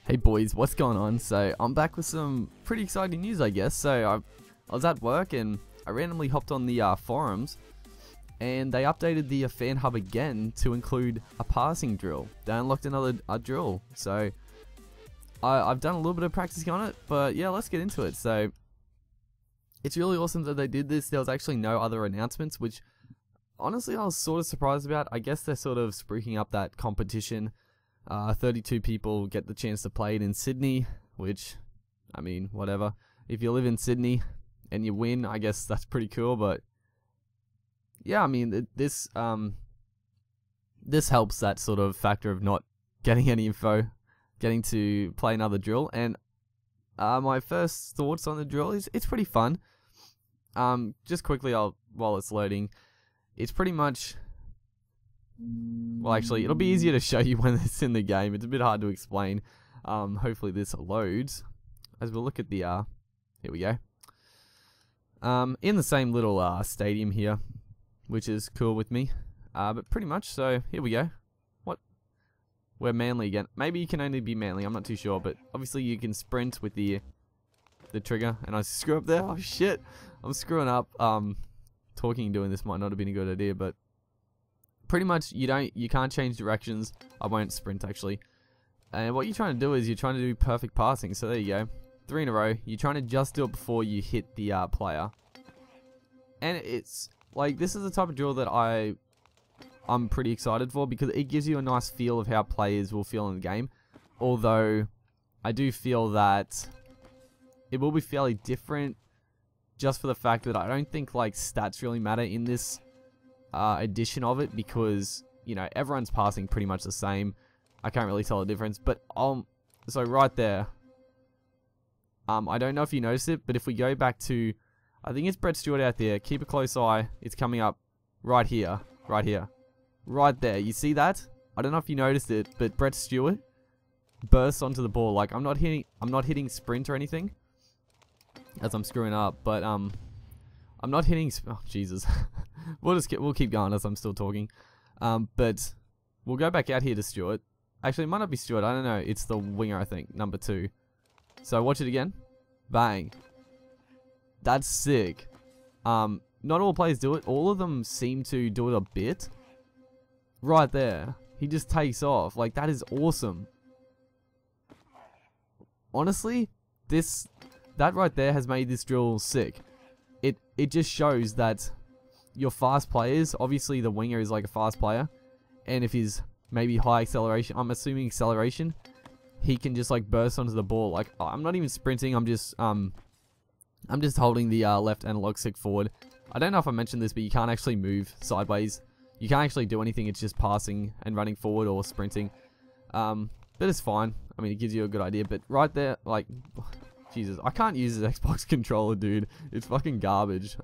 Hey boys, what's going on? So I'm back with some pretty exciting news, I guess. So I was at work and I randomly hopped on the forums, and they updated the fan hub again to include a passing drill. They unlocked another drill. So I've done a little bit of practicing on it, but yeah, let's get into it. So it's really awesome that they did this. There was actually no other announcements, which honestly I was sort of surprised about. I guess they're sort of spruiking up that competition. 32 people get the chance to play it in Sydney, which, I mean, whatever. If you live in Sydney and you win, I guess that's pretty cool. But yeah, I mean, this helps that sort of factor of not getting any info, getting to play another drill. And my first thoughts on the drill is it's pretty fun. Just quickly, while it's loading, it's pretty much. Well, actually, it'll be easier to show you when it's in the game. It's a bit hard to explain. Hopefully this loads. As we'll look at the, here we go. In the same little stadium here, which is cool with me. But pretty much, so here we go. What? We're Manly again. Maybe you can only be Manly, I'm not too sure. But obviously you can sprint with the trigger. And I screw up there. Oh shit, I'm screwing up. Talking and doing this might not have been a good idea, but pretty much you can't change directions. I won't sprint actually. And what you're trying to do is you're trying to do perfect passing. So there you go, 3 in a row. You're trying to just do it before you hit the player. And it's like, this is the type of drill that I'm pretty excited for, because it gives you a nice feel of how players will feel in the game. Although I do feel that it will be fairly different, just for the fact that I don't think like stats really matter in this edition of it, because you know everyone's passing pretty much the same. I can't really tell the difference, but so right there, I don't know if you noticed it, but if we go back to, I think it's Brett Stewart out there, keep a close eye, it's coming up right here, right there. You see that? I don't know if you noticed it, but Brett Stewart bursts onto the ball. Like I'm not hitting sprint or anything, as I'm screwing up, but I'm not hitting. Oh Jesus. We'll keep going as I'm still talking. But we'll go back out here to Stewart. Actually, it might not be Stewart. I don't know. It's the winger, I think, number 2. So watch it again. Bang. That's sick. Not all players do it. All of them seem to do it a bit. Right there. He just takes off. Like, that is awesome. Honestly, that right there has made this drill sick. It just shows that your fast players, obviously the winger is like a fast player, and if he's maybe high acceleration, I'm assuming acceleration, he can just like burst onto the ball. Like I'm not even sprinting, I'm just holding the left analog stick forward. I don't know if I mentioned this, but you can't actually move sideways. You can't actually do anything. It's just passing and running forward or sprinting. But it's fine. I mean, it gives you a good idea. But right there, like, Jesus, I can't use this Xbox controller, dude. It's fucking garbage.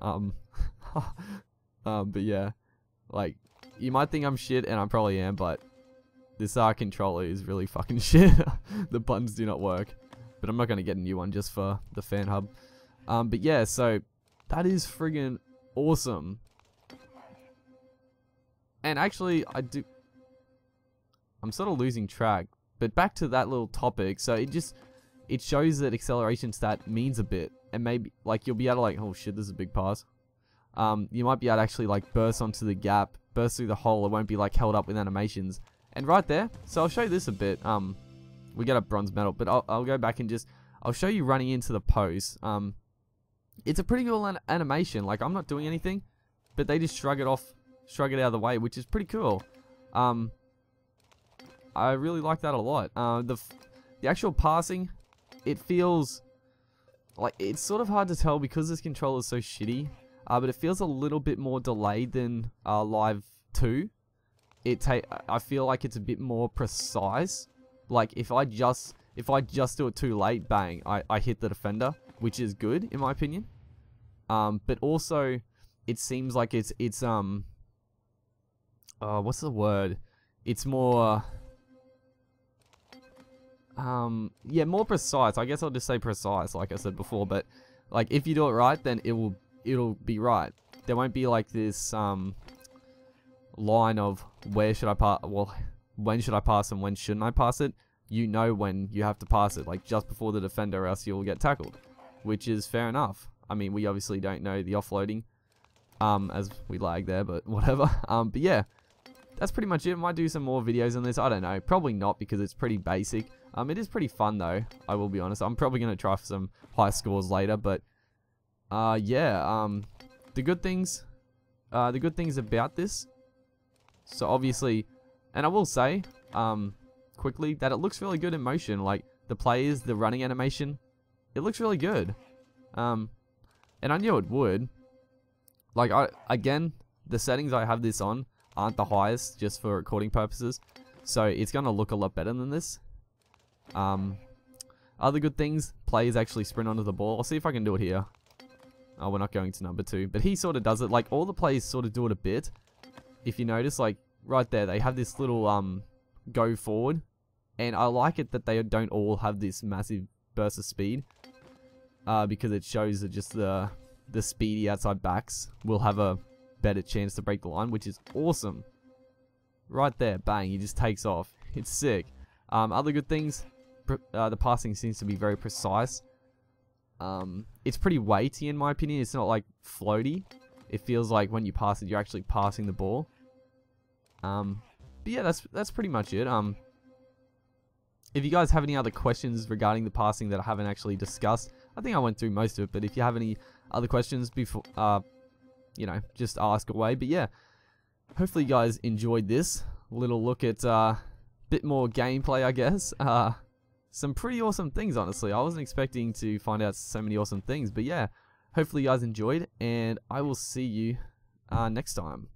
But yeah, like, you might think I'm shit, and I probably am, but this controller is really fucking shit. The buttons do not work, but I'm not going to get a new one just for the fan hub. But yeah, so that is friggin' awesome. And actually, I'm sort of losing track, but back to that little topic. So it shows that acceleration stat means a bit, and maybe like you'll be able to like, oh shit, this is a big pass. You might be able to actually like burst onto the gap, burst through the hole. It won't be like held up with animations. And right there, so I'll show you this a bit. We get a bronze medal, but I'll go back and I'll show you running into the post. It's a pretty cool animation. Like I'm not doing anything, but they just shrug it out of the way, which is pretty cool. I really like that a lot. The actual passing, it feels like it's sort of hard to tell because this controller is so shitty. But it feels a little bit more delayed than Live 2. I feel like it's a bit more precise. Like if I just do it too late, bang, I hit the defender, which is good in my opinion. But also it seems like it's what's the word? It's more yeah, more precise. I guess I'll just say precise, like I said before. But like if you do it right, then it'll be right. There won't be like this line of where should I pass, well, when should I pass and when shouldn't I pass it. you know when you have to pass it, like just before the defender, or else you'll get tackled, which is fair enough. I mean, we obviously don't know the offloading, as we lag there, but whatever. But yeah, that's pretty much it. Might do some more videos on this. I don't know. Probably not, because it's pretty basic. It is pretty fun though, I will be honest. I'm probably going to try for some high scores later, but yeah, the good things about this, so obviously, and I will say quickly that it looks really good in motion. Like the players, the running animation, it looks really good. And I knew it would. Like, again, the settings I have this on aren't the highest, just for recording purposes, so it's gonna look a lot better than this. Other good things, players actually sprint onto the ball. I'll see if I can do it here. Oh, we're not going to number 2, but he sort of does it. Like, all the players sort of do it a bit. If you notice, like right there, they have this little go forward, and I like it that they don't all have this massive burst of speed, because it shows that just the speedy outside backs will have a better chance to break the line, which is awesome. Right there, bang, he just takes off. It's sick. Other good things, the passing seems to be very precise. It's pretty weighty in my opinion. It's not like floaty. It feels like when you pass it, you're actually passing the ball. But yeah, that's pretty much it. If you guys have any other questions regarding the passing that I haven't actually discussed, I think I went through most of it. But if you have any other questions before, you know, just ask away. But yeah, hopefully you guys enjoyed this little look at bit more gameplay, I guess. Some pretty awesome things, honestly. I wasn't expecting to find out so many awesome things, but yeah, hopefully you guys enjoyed, and I will see you next time.